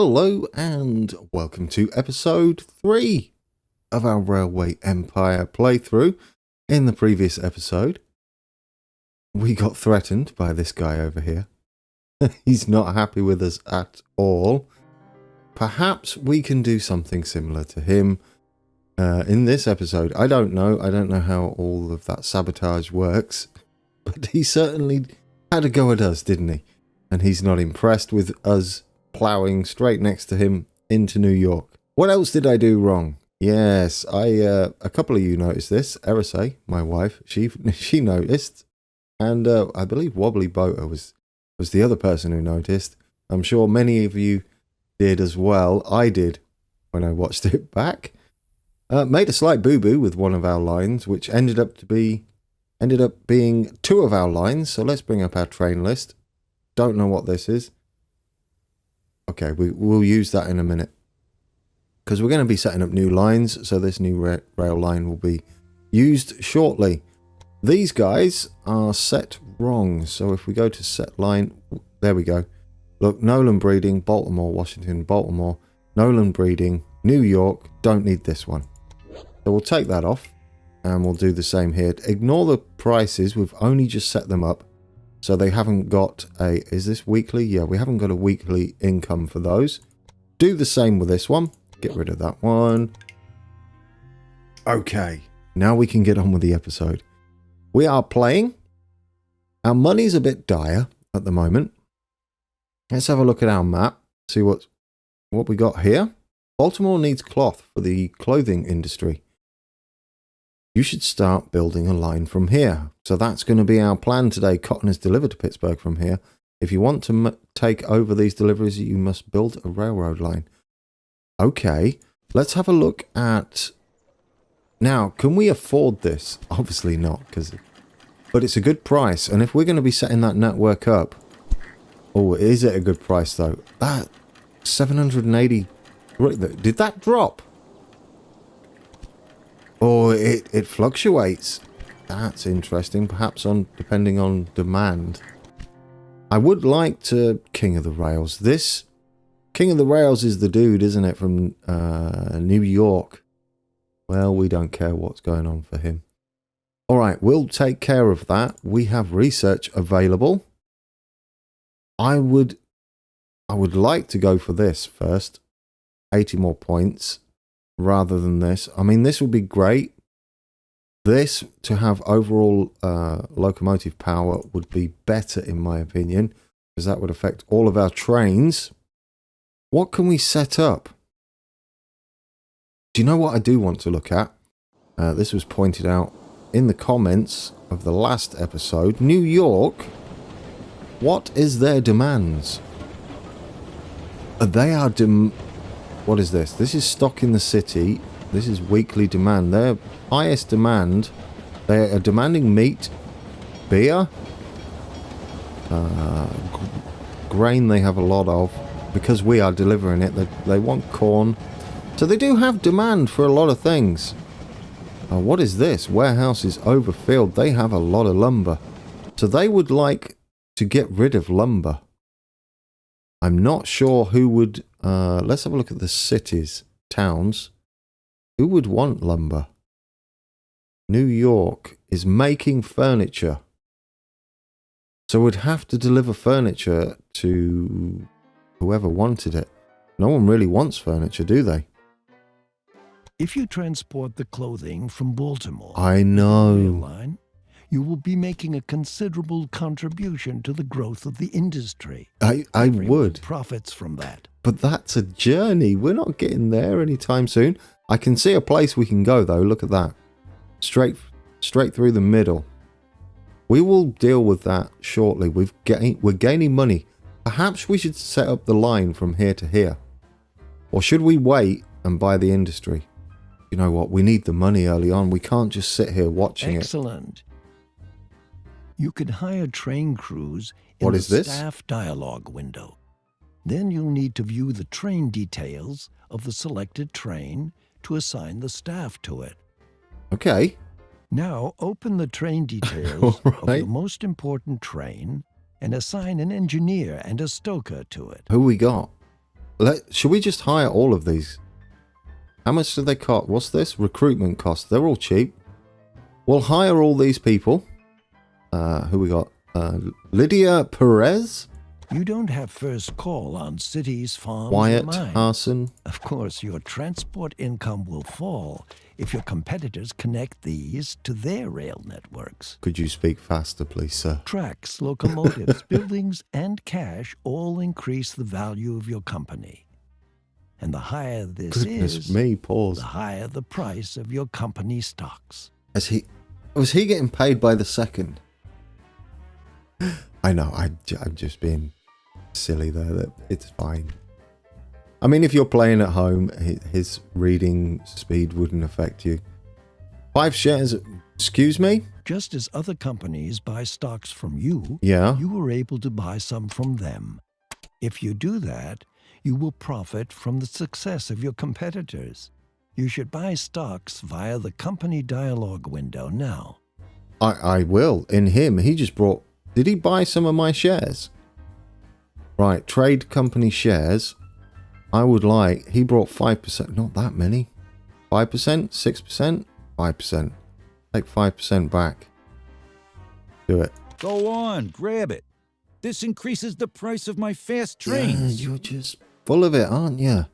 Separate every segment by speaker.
Speaker 1: Hello and welcome to episode 3 of our Railway Empire playthrough. In the previous episode, we got threatened by this guy over here. He's not happy with us at all. Perhaps we can do something similar to him in this episode. I don't know how all of that sabotage works, but he certainly had a go at us, didn't he? And he's not impressed with us ploughing straight next to him into New York. What else did I do wrong? Yes, a couple of you noticed this. Erase, my wife, she noticed, and I believe Wobbly Boater was the other person who noticed. I'm sure many of you did as well. I did when I watched it back. Made a slight boo-boo with one of our lines, which ended up being two of our lines. So let's bring up our train list. Don't know what this is. Okay, we'll use that in a minute, because we're going to be setting up new lines, so this new rail line will be used shortly. These guys are set wrong, so if we go to set line, there we go. Look, Nolan Breeding, Baltimore, Washington, Baltimore, Nolan Breeding, New York, don't need this one. So we'll take that off, and we'll do the same here. Ignore the prices, we've only just set them up. So they haven't got a... Is this weekly? Yeah, we haven't got a weekly income for those. Do the same with this one. Get rid of that one. Okay, now we can get on with the episode. We are playing. Our money's a bit dire at the moment. Let's have a look at our map. See what we got here. Baltimore needs cloth for the clothing industry. You should start building a line from here. So that's going to be our plan today. Cotton is delivered to Pittsburgh from here. If you want to take over these deliveries, you must build a railroad line. Okay, let's have a look at... Now, can we afford this? Obviously not, but it's a good price. And if we're going to be setting that network up... Oh, is it a good price though? That 780... Did that drop? Oh, it fluctuates. That's interesting. Perhaps depending on demand. I would like to... King of the Rails. This King of the Rails is the dude, isn't it? From New York. Well, we don't care what's going on for him. Alright, we'll take care of that. We have research available. I would like to go for this first. 80 more points. Rather than this. I mean, this would be great. This, to have overall locomotive power, would be better in my opinion, because that would affect all of our trains. What can we set up? Do you know what I do want to look at? This was pointed out in the comments of the last episode. New York, what is their demands? They are what is this? This is stock in the city. This is weekly demand. Their highest demand, they are demanding meat, beer, grain they have a lot of. Because we are delivering it, they want corn. So they do have demand for a lot of things. What is this? Warehouse is overfilled. They have a lot of lumber. So they would like to get rid of lumber. I'm not sure who would... let's have a look at the cities, towns. Who would want lumber? New York is making furniture. So we'd have to deliver furniture to whoever wanted it. No one really wants furniture, do they?
Speaker 2: If you transport the clothing from Baltimore...
Speaker 1: I know.
Speaker 2: Line, you will be making a considerable contribution to the growth of the industry.
Speaker 1: I would.
Speaker 2: Profits from that.
Speaker 1: But that's a journey. We're not getting there anytime soon. I can see a place we can go, though. Look at that. Straight through the middle. We will deal with that shortly. We're gaining money. Perhaps we should set up the line from here to here. Or should we wait and buy the industry? You know what? We need the money early on. We can't just sit here watching
Speaker 2: Excellent. You could hire train crews in
Speaker 1: What
Speaker 2: the
Speaker 1: is this?
Speaker 2: staff dialogue window. Then you'll need to view the train details of the selected train to assign the staff to it.
Speaker 1: Okay.
Speaker 2: Now open the train details
Speaker 1: All
Speaker 2: of
Speaker 1: right.
Speaker 2: the most important train and assign an engineer and a stoker to it.
Speaker 1: Who we got? Should we just hire all of these? How much do they cost? What's this? Recruitment costs. They're all cheap. We'll hire all these people. Who we got? Lydia Perez?
Speaker 2: You don't have first call on cities, farms,
Speaker 1: Wyatt
Speaker 2: or mines.
Speaker 1: Arson?
Speaker 2: Of course, your transport income will fall if your competitors connect these to their rail networks.
Speaker 1: Could you speak faster, please, sir?
Speaker 2: Tracks, locomotives, buildings, and cash all increase the value of your company. And the higher this
Speaker 1: Goodness me, pause.
Speaker 2: the higher the price of your company stocks.
Speaker 1: Was he getting paid by the second? I know, I'm just being silly there. It's fine. I mean, if you're playing at home, his reading speed wouldn't affect you. 5 shares, excuse me?
Speaker 2: Just as other companies buy stocks from you,
Speaker 1: Yeah.
Speaker 2: you were able to buy some from them. If you do that, you will profit from the success of your competitors. You should buy stocks via the company dialogue window now.
Speaker 1: I will. In him, he just brought... Did he buy some of my shares? Right, trade company shares. I would like... He brought 5%. Not that many. 5%? 6%? 5%. Take 5% back. Do it.
Speaker 3: Go on, grab it. This increases the price of my fast trains.
Speaker 1: Yeah, you're just full of it, aren't you?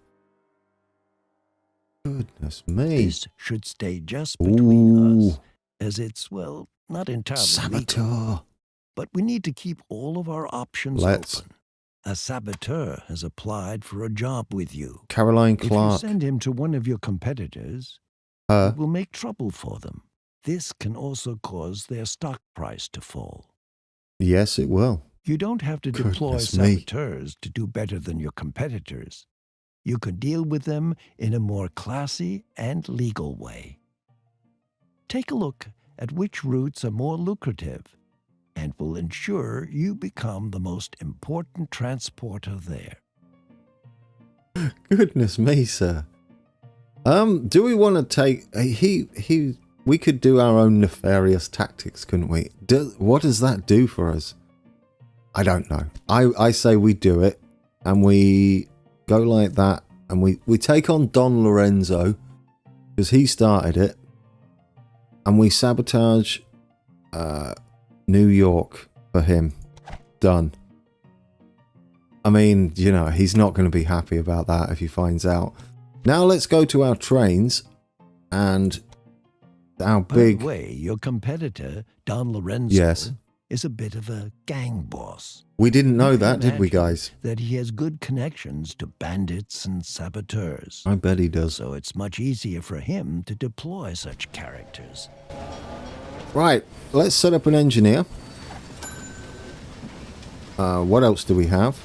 Speaker 1: Goodness me.
Speaker 2: This should stay just between
Speaker 1: Ooh.
Speaker 2: us, as it's, well, not entirely legal.
Speaker 1: Saboteur.
Speaker 2: But we need to keep all of our options
Speaker 1: Let's.
Speaker 2: open. A saboteur has applied for a job with you.
Speaker 1: Caroline
Speaker 2: If you
Speaker 1: Clark.
Speaker 2: send him to one of your competitors,
Speaker 1: Her.
Speaker 2: it will make trouble for them. This can also cause their stock price to fall.
Speaker 1: Yes, it will.
Speaker 2: You don't have to deploy
Speaker 1: Goodness me.
Speaker 2: saboteurs to do better than your competitors. You can deal with them in a more classy and legal way. Take a look at which routes are more lucrative and will ensure you become the most important transporter there.
Speaker 1: Goodness me, sir. Do we want to take... We could do our own nefarious tactics, couldn't we? What does that do for us? I don't know. I say we do it, and we go like that, and we take on Don Lorenzo, because he started it, and we sabotage New York for him. Done. I mean, you know, he's not going to be happy about that if he finds out. Now let's go to our trains, and our big...
Speaker 2: By the way, your competitor, Don Lorenzo,
Speaker 1: Yes.
Speaker 2: is a bit of a gang boss.
Speaker 1: We didn't know
Speaker 2: You can
Speaker 1: that, did we,
Speaker 2: imagine
Speaker 1: guys?
Speaker 2: That he has good connections to bandits and saboteurs.
Speaker 1: I bet he does.
Speaker 2: So it's much easier for him to deploy such characters.
Speaker 1: Right, let's set up an engineer. What else do we have?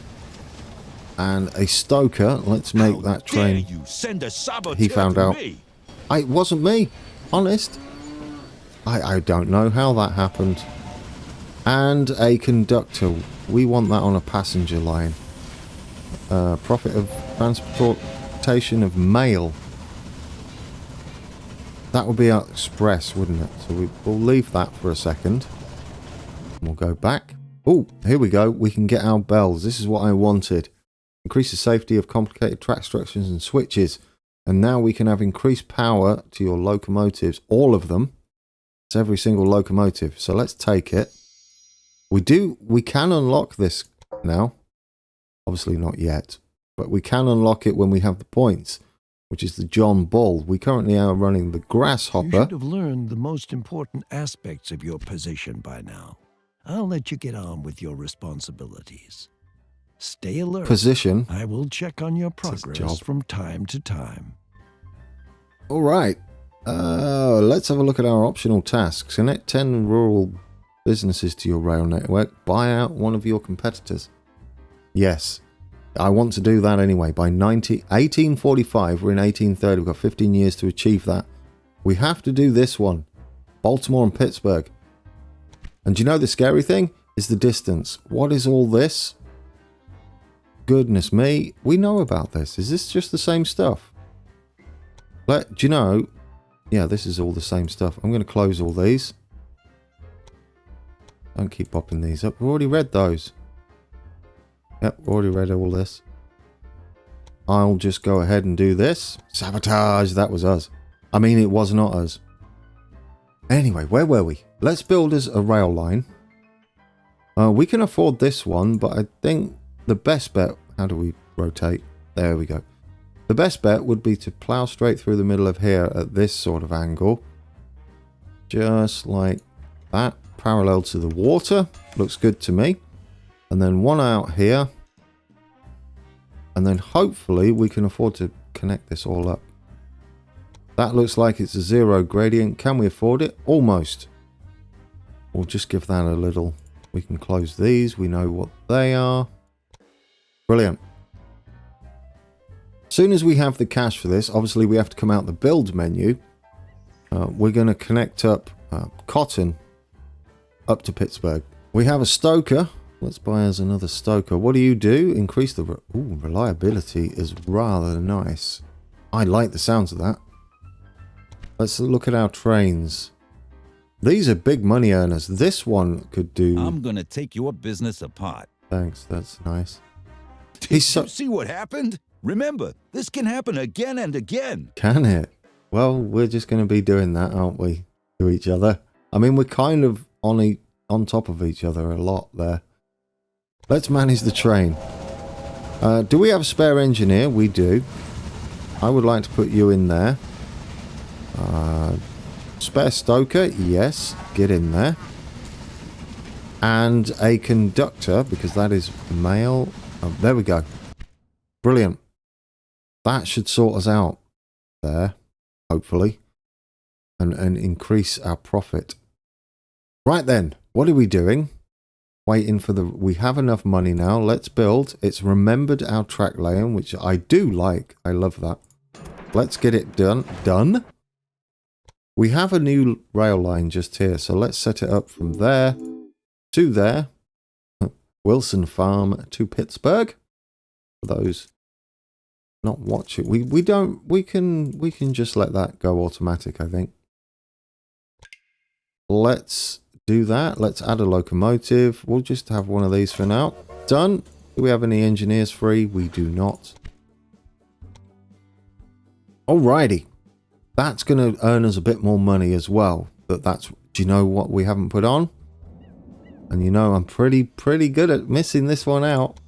Speaker 1: And a stoker. Let's make that train.
Speaker 3: You send a saboteur
Speaker 1: He found
Speaker 3: to
Speaker 1: out.
Speaker 3: me.
Speaker 1: It wasn't me. Honest. I don't know how that happened. And a conductor. We want that on a passenger line. Profit of transportation of mail. That would be our express, wouldn't it? So we'll leave that for a second. We'll go back. Oh, here we go. We can get our bells. This is what I wanted. Increase the safety of complicated track structures and switches. And now we can have increased power to your locomotives. All of them. It's every single locomotive. So let's take it. We can unlock this now. Obviously not yet. But we can unlock it when we have the points. Which is the John Bull. We currently are running the
Speaker 2: You
Speaker 1: Grasshopper.
Speaker 2: should have learned the most important aspects of your position by now. I'll let you get on with your responsibilities. Stay alert.
Speaker 1: Position.
Speaker 2: I will check on your
Speaker 1: It's his
Speaker 2: progress
Speaker 1: job.
Speaker 2: from time to time.
Speaker 1: All right. Let's have a look at our optional tasks. Connect 10 rural businesses to your rail network. Buy out one of your competitors. Yes. I want to do that anyway. By 1845, we're in 1830. We've got 15 years to achieve that. We have to do this one. Baltimore and Pittsburgh. And do you know the scary thing? Is the distance. What is all this? Goodness me. We know about this. Is this just the same stuff? Do you know? Yeah, this is all the same stuff. I'm going to close all these. Don't keep popping these up. We've already read those. Yep, already read all this. I'll just go ahead and do this. Sabotage, that was us. I mean, it was not us. Anyway, where were we? Let's build us a rail line. We can afford this one, but I think the best bet... How do we rotate? There we go. The best bet would be to plow straight through the middle of here at this sort of angle. Just like that. Parallel to the water. Looks good to me. And then one out here. And then hopefully we can afford to connect this all up. That looks like it's a 0 gradient. Can we afford it? Almost. We'll just give that a little... We can close these. We know what they are. Brilliant. As soon as we have the cash for this, obviously we have to come out the build menu. We're going to connect up cotton up to Pittsburgh. We have a stoker. Let's buy us another stoker. What do you do? Increase the... Ooh, reliability is rather nice. I like the sounds of that. Let's look at our trains. These are big money earners. This one could do...
Speaker 3: I'm gonna take your business apart.
Speaker 1: Thanks, that's nice.
Speaker 3: Did you see what happened? Remember, this can happen again and again.
Speaker 1: Can it? Well, we're just going to be doing that, aren't we? To each other. I mean, we're kind of on top of each other a lot there. Let's manage the train. Do we have a spare engineer? We do. I would like to put you in there. Spare stoker? Yes. Get in there. And a conductor, because that is male. Oh, there we go. Brilliant. That should sort us out there, hopefully, and increase our profit. Right then, what are we doing? Waiting for the... We have enough money now. Let's build. It's remembered our track laying, which I do like. I love that. Let's get it done. We have a new rail line just here, so let's set it up from there to there. Wilson Farm to Pittsburgh. For those not watching, we can just let that go automatic, I think. Let's do that. Let's add a locomotive. We'll just have one of these for now. Done. Do we have any engineers free? We do not. Alrighty. That's going to earn us a bit more money as well. Do you know what we haven't put on? And you know I'm pretty good at missing this one out.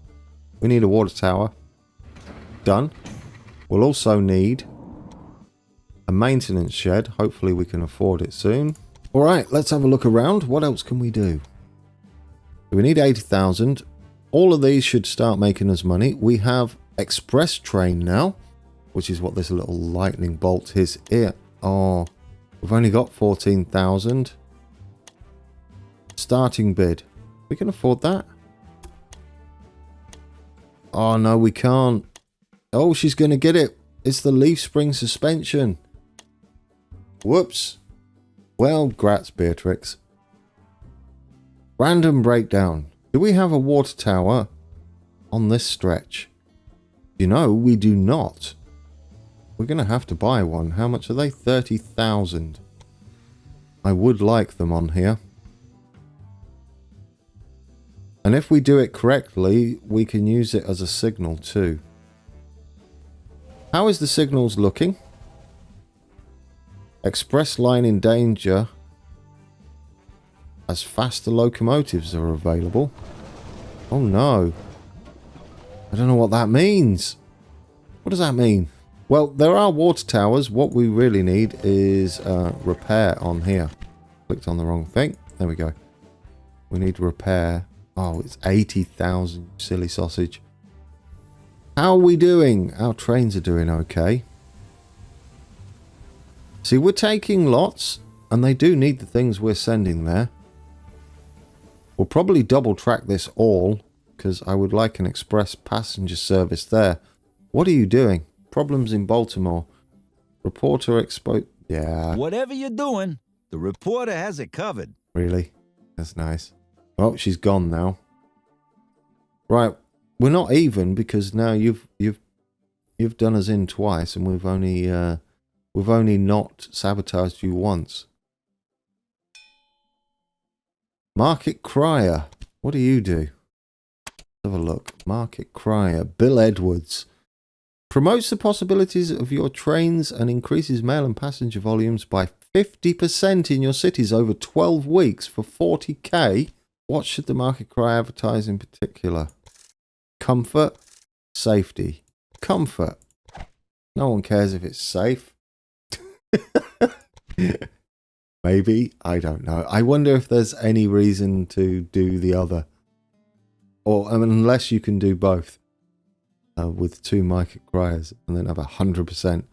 Speaker 1: We need a water tower. Done. We'll also need a maintenance shed. Hopefully we can afford it soon. Alright, let's have a look around. What else can we do? We need 80,000. All of these should start making us money. We have express train now, which is what this little lightning bolt is here. Oh, we've only got 14,000. Starting bid. We can afford that. Oh, no, we can't. Oh, she's going to get it. It's the leaf spring suspension. Whoops. Well, grats, Beatrix. Random breakdown. Do we have a water tower on this stretch? You know, we do not. We're going to have to buy one. How much are they? 30,000. I would like them on here. And if we do it correctly, we can use it as a signal too. How is the signals looking? Express line in danger. As faster locomotives are available. Oh no. I don't know what that means. What does that mean? Well, there are water towers. What we really need is repair on here. Clicked on the wrong thing. There we go. We need repair. Oh, it's 80,000, silly sausage. How are we doing? Our trains are doing okay. See, we're taking lots, and they do need the things we're sending there. We'll probably double track this all, because I would like an express passenger service there. What are you doing? Problems in Baltimore. Reporter expo... Yeah.
Speaker 3: Whatever you're doing, the reporter has it covered.
Speaker 1: Really? That's nice. Oh, she's gone now. Right. We're not even because now you've done us in twice and we've only not sabotaged you once. Market Crier. What do you do? Let's have a look. Market Crier. Bill Edwards. Promotes the possibilities of your trains and increases mail and passenger volumes by 50% in your cities over 12 weeks for 40k. What should the market cry advertise in particular? Comfort, safety. Comfort. No one cares if it's safe. Maybe. I don't know. I wonder if there's any reason to do the other. Or unless you can do both. With 2 market criers and then have 100%.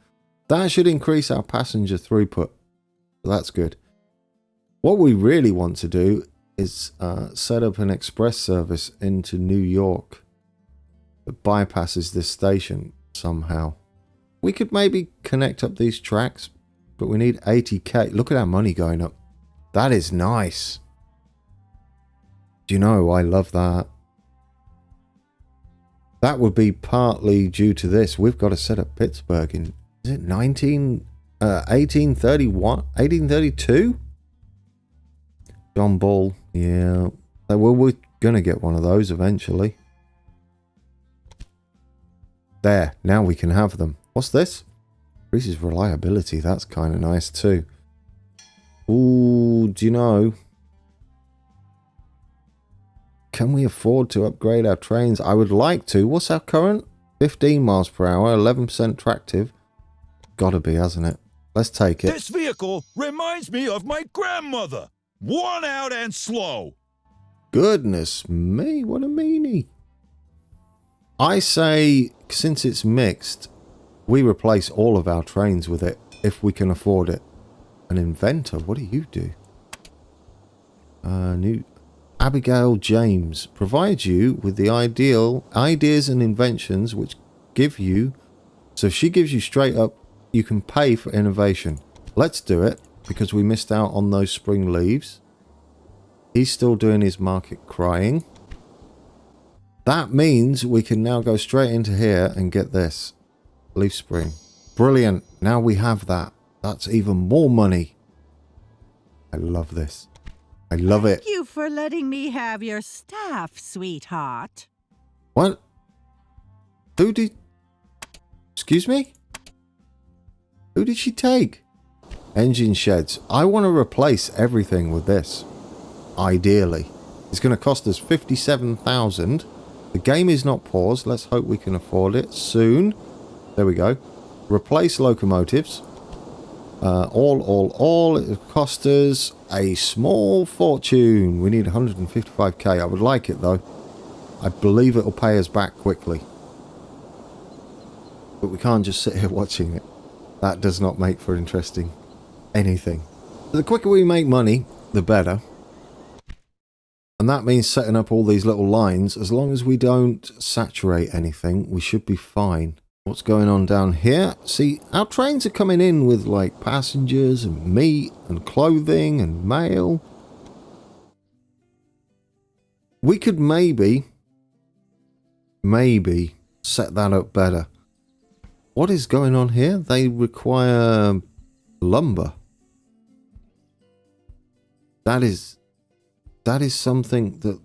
Speaker 1: That should increase our passenger throughput. So that's good. What we really want to do is set up an express service into New York that bypasses this station somehow. We could maybe connect up these tracks, but we need 80k. Look at our money going up. That is nice. Do you know, I love that. That would be partly due to this. We've got to set up Pittsburgh in, is it 1831? 1832? John Ball, yeah. Well, we're going to get one of those eventually. There, now we can have them. What's this? Increases reliability. That's kind of nice too. Ooh, do you know? Can we afford to upgrade our trains? I would like to. What's our current? 15 miles per hour, 11% tractive. Gotta be, hasn't it? Let's take it.
Speaker 3: This vehicle reminds me of my grandmother. Worn out and slow.
Speaker 1: Goodness me, what a meanie. I say, since it's mixed, we replace all of our trains with it, if we can afford it. An inventor, what do you do? New Abigail James provides you with the ideal ideas and inventions which give you, so if she gives you straight up, you can pay for innovation. Let's do it, because we missed out on those spring leaves. He's still doing his market crying. That means we can now go straight into here and get this. Leaf spring. Brilliant. Now we have that. That's even more money. I love this. I love it.
Speaker 4: Thank you for letting me have your staff, sweetheart.
Speaker 1: What? Who did... Excuse me? Who did she take? Engine sheds. I want to replace everything with this. Ideally. It's going to cost us 57,000. The game is not paused. Let's hope we can afford it soon. There we go. Replace locomotives. All. It cost us a small fortune. We need 155k. I would like it though. I believe it'll pay us back quickly. But we can't just sit here watching it. That does not make for interesting anything. The quicker we make money, the better. And that means setting up all these little lines. As long as we don't saturate anything, we should be fine. What's going on down here? See, our trains are coming in with like passengers and meat and clothing and mail. We could maybe set that up better. What is going on here? They require lumber. That is something that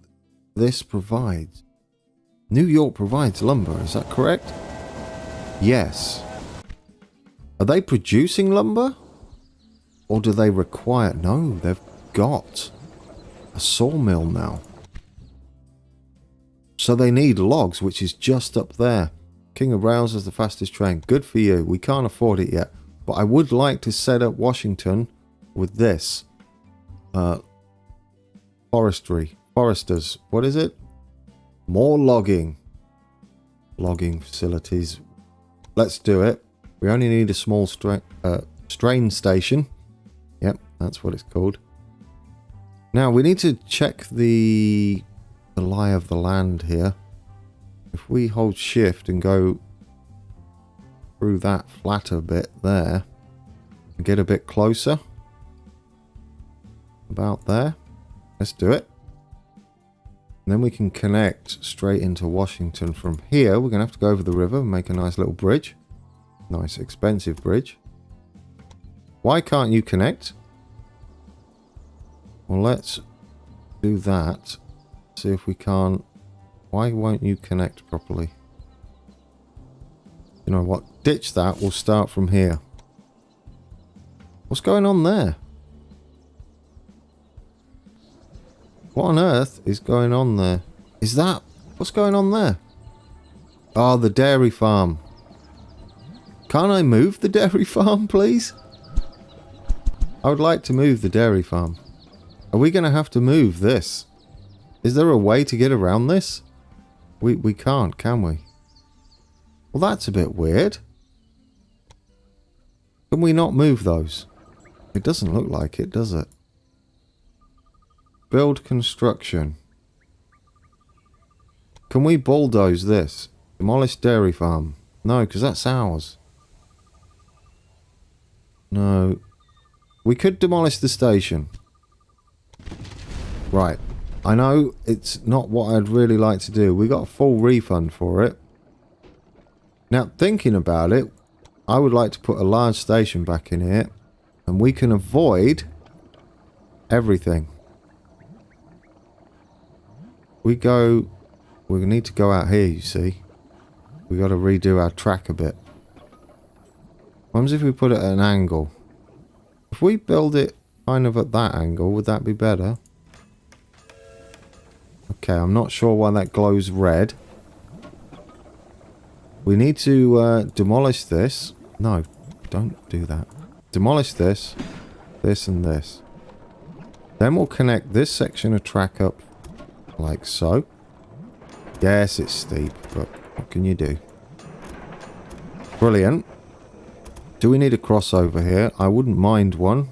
Speaker 1: this provides. New York provides lumber, is that correct? Yes. Are they producing lumber? Or do they require... No, they've got a sawmill now. So they need logs, which is just up there. King of Rails is the fastest train. Good for you. We can't afford it yet. But I would like to set up Washington with this. Foresters. What is it? More logging. Logging facilities. Let's do it. We only need a small strain station. Yep, that's what it's called. Now, we need to check the lie of the land here. If we hold shift and go through that flatter bit there, and get a bit closer. About there. Let's do it. And then we can connect straight into Washington from here. We're going to have to go over the river and make a nice little bridge. Nice, expensive bridge. Why can't you connect? Well, let's do that. See if we can't... Why won't you connect properly? You know what? Ditch that. We'll start from here. What's going on there? What on earth is going on there? Is that... What's going on there? Oh, the dairy farm. Can't I move the dairy farm, please? I would like to move the dairy farm. Are we going to have to move this? Is there a way to get around this? We can't, can we? Well, that's a bit weird. Can we not move those? It doesn't look like it, does it? Build construction. Can we bulldoze this? Demolish dairy farm. No, because that's ours. No. We could demolish the station. Right. I know it's not what I'd really like to do. We got a full refund for it. Now, thinking about it, I would like to put a large station back in here. And we can avoid everything. We need to go out here, you see. We got to redo our track a bit. What happens if we put it at an angle? If we build it kind of at that angle, would that be better? Okay, I'm not sure why that glows red. We need to demolish this. No, don't do that. Demolish this, this and this. Then we'll connect this section of track up like so. Yes, it's steep, but what can you do? Brilliant. Do we need a crossover here? I wouldn't mind one.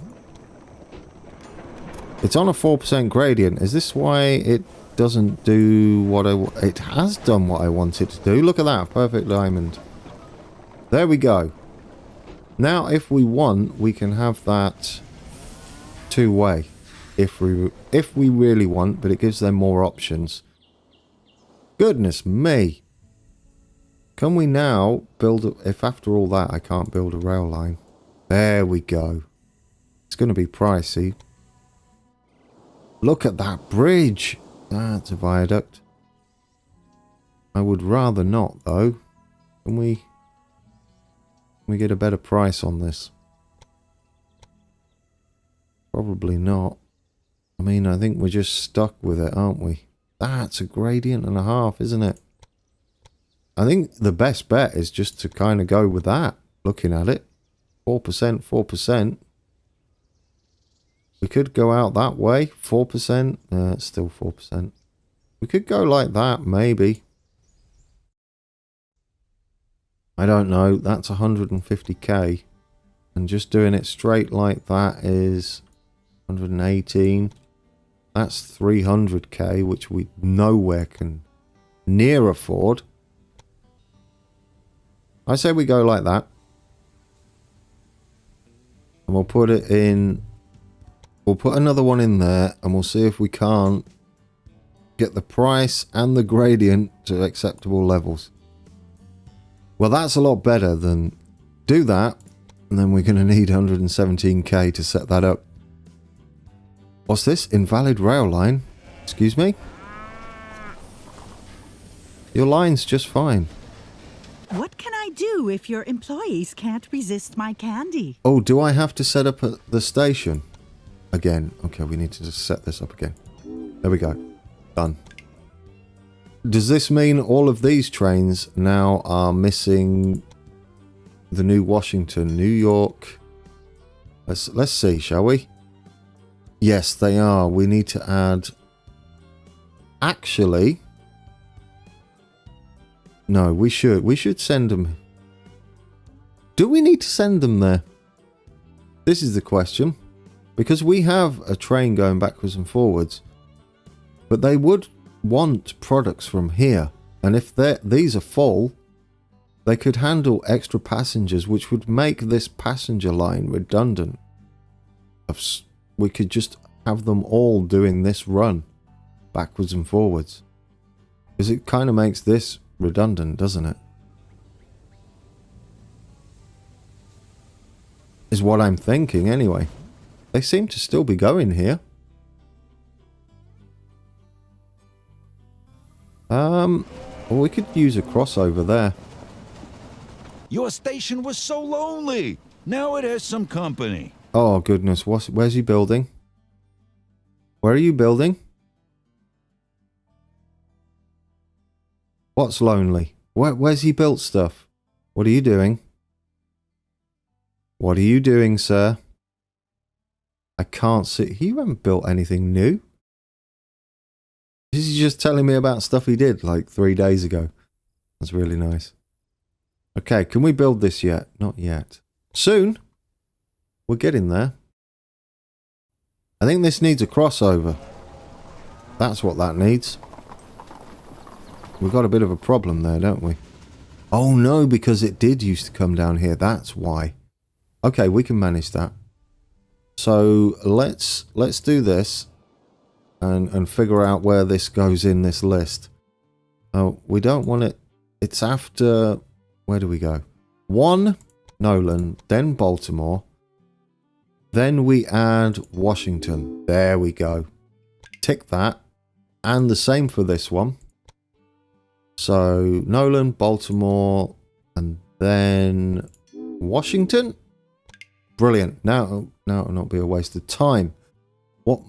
Speaker 1: It's on a 4% gradient. Is this why it doesn't do what it has done what I want it to do? Look at that. Perfect diamond. There we go. Now, if we want, we can have that two-way. If we really want, but it gives them more options. Goodness me. Can we now build... If after all that I can't build a rail line. There we go. It's going to be pricey. Look at that bridge. That's a viaduct. I would rather not, though. Can we get a better price on this? Probably not. I mean, I think we're just stuck with it, aren't we? That's a gradient and a half, isn't it? I think the best bet is just to kind of go with that, looking at it. 4%, 4%. We could go out that way, 4%. It's still 4%. We could go like that, maybe. I don't know. That's 150k. And just doing it straight like that is 118. That's 300k, which we nowhere can near afford. I say we go like that. And we'll put it in... We'll put another one in there, and we'll see if we can't get the price and the gradient to acceptable levels. Well, that's a lot better than do that, and then we're going to need 117k to set that up. What's this? Invalid rail line? Excuse me? Your line's just fine.
Speaker 4: What can I do if your employees can't resist my candy?
Speaker 1: Oh, do I have to set up at the station? Again. Okay, we need to just set this up again. There we go. Done. Does this mean all of these trains now are missing the new Washington, New York? Let's see, shall we? Yes, they are. We need to add... Actually... No, we should. We should send them... Do we need to send them there? This is the question. Because we have a train going backwards and forwards. But they would want products from here. And if these are full, they could handle extra passengers, which would make this passenger line redundant. We could just have them all doing this run backwards and forwards. Because it kind of makes this redundant, doesn't it? Is what I'm thinking anyway. They seem to still be going here. Well, we could use a crossover there.
Speaker 3: Your station was so lonely. Now it has some company.
Speaker 1: Oh, goodness. Where's he building? Where are you building? What's lonely? Where's he built stuff? What are you doing? What are you doing, sir? I can't see. You haven't built anything new. He's just telling me about stuff he did like 3 days ago. That's really nice. Okay, can we build this yet? Not yet. Soon. We're getting there. I think this needs a crossover. That's what that needs. We've got a bit of a problem there, don't we? Oh no, because it did used to come down here. That's why. Okay, we can manage that. So let's do this and figure out where this goes in this list. Oh, we don't want it. It's after. Where do we go? 1 Nolan, then Baltimore. Then we add Washington. There we go. Tick that. And the same for this one. So Nolan, Baltimore, and then Washington. Brilliant. Now it'll not be a waste of time. What?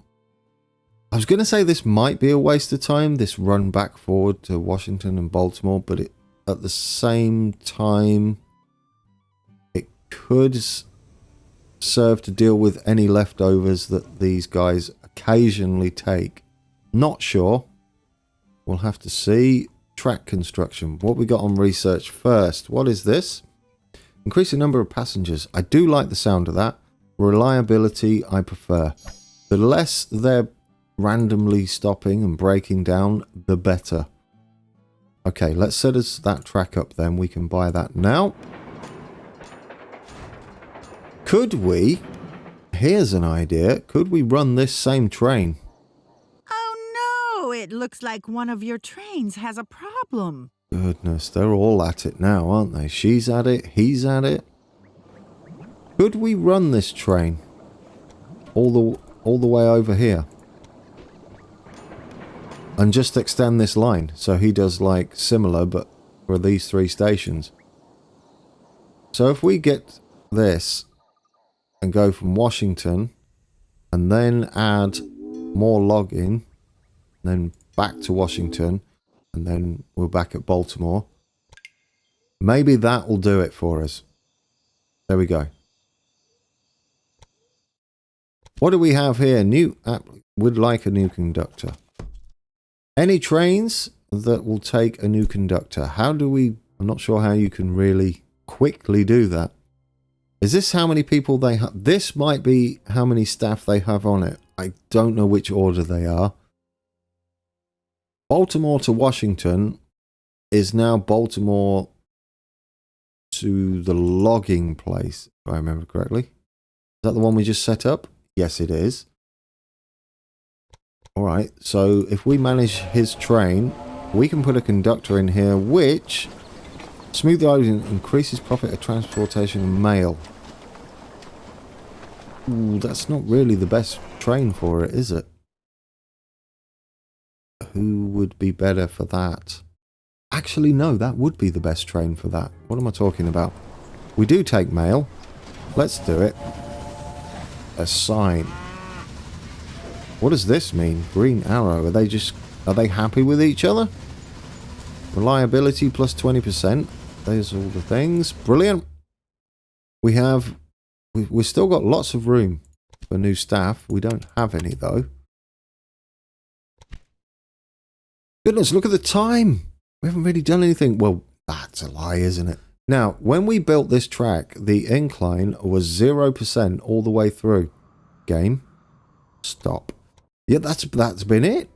Speaker 1: I was going to say this might be a waste of time, this run back forward to Washington and Baltimore, but at the same time, it could serve to deal with any leftovers that these guys occasionally take. Not sure. We'll have to see. Track construction. What we got on research first? What is this? Increase the number of passengers. I do like the sound of that. Reliability, I prefer. The less they're randomly stopping and breaking down, the better. Okay, let's set us that track up then. We can buy that now. Could we, here's an idea, could we run this same train?
Speaker 4: Oh no, it looks like one of your trains has a problem.
Speaker 1: Goodness, they're all at it now, aren't they? She's at it, he's at it. Could we run this train all the way over here? And just extend this line so he does like similar but for these 3 stations. So if we get this and go from Washington and then add more login, then back to Washington, and then we're back at Baltimore. Maybe that will do it for us. There we go. What do we have here? New app would like a new conductor. Any trains that will take a new conductor. How do we... I'm not sure how you can really quickly do that. Is this how many people they have? This might be how many staff they have on it. I don't know which order they are. Baltimore to Washington is now Baltimore to the logging place, if I remember correctly. Is that the one we just set up? Yes, it is. Alright, so if we manage his train, we can put a conductor in here, which smooth loading increases profit of transportation and mail. Ooh, that's not really the best train for it, is it? Who would be better for that? Actually, no, that would be the best train for that. What am I talking about? We do take mail. Let's do it. Assign. What does this mean? Green arrow. Are they happy with each other? Reliability plus 20%. There's all the things. Brilliant. We've still got lots of room for new staff. We don't have any though. Goodness, look at the time. We haven't really done anything. Well, that's a lie, isn't it? Now, when we built this track, the incline was 0% all the way through. Game. Stop. Yeah, that's been it.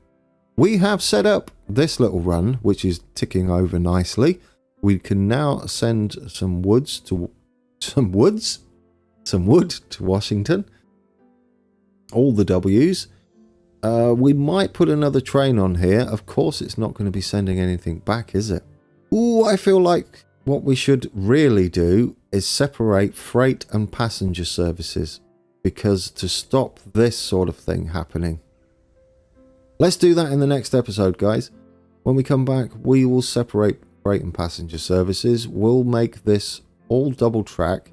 Speaker 1: We have set up this little run, which is ticking over nicely. We can now send some wood to Washington. All the W's. We might put another train on here. Of course, it's not going to be sending anything back, is it? Ooh, I feel like what we should really do is separate freight and passenger services, because to stop this sort of thing happening. Let's do that in the next episode, guys. When we come back, we will separate freight and passenger services. We'll make this all double track.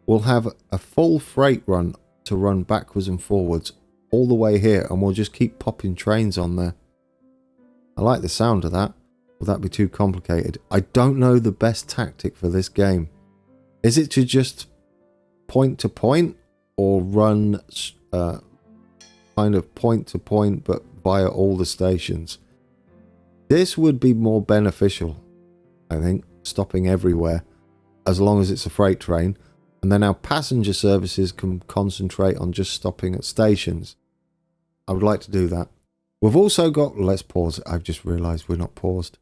Speaker 1: We'll have a full freight run to run backwards and forwards all the way here, and we'll just keep popping trains on there. I like the sound of that. Will that be too complicated? I don't know the best tactic for this game. Is it to just point to point, or run kind of point to point but via all the stations? This would be more beneficial, I think, stopping everywhere, as long as it's a freight train, and then our passenger services can concentrate on just stopping at stations. I would like to do that. We've also got, let's pause, I've just realised we're not paused.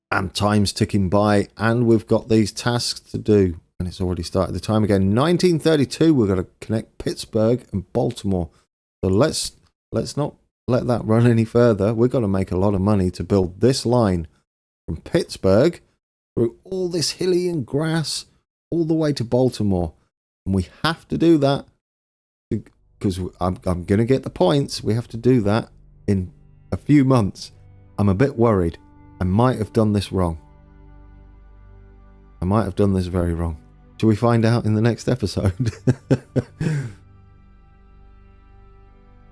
Speaker 1: And time's ticking by, and we've got these tasks to do, and it's already started the time again. 1932, we're going to connect Pittsburgh and Baltimore. So let's not let that run any further. We're going to make a lot of money to build this line from Pittsburgh through all this hilly and grass all the way to Baltimore. And we have to do that because I'm going to get the points. We have to do that in a few months. I'm a bit worried. I might have done this wrong. I might have done this very wrong. Shall we find out in the next episode?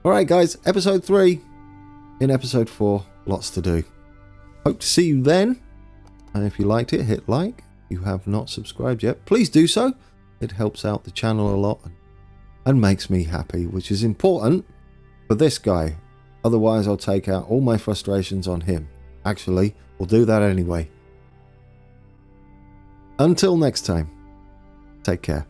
Speaker 1: Alright guys, episode 3. In episode 4, lots to do. Hope to see you then. And if you liked it, hit like. If you have not subscribed yet, please do so. It helps out the channel a lot and makes me happy, which is important for this guy. Otherwise, I'll take out all my frustrations on him. Actually, we'll do that anyway. Until next time, take care.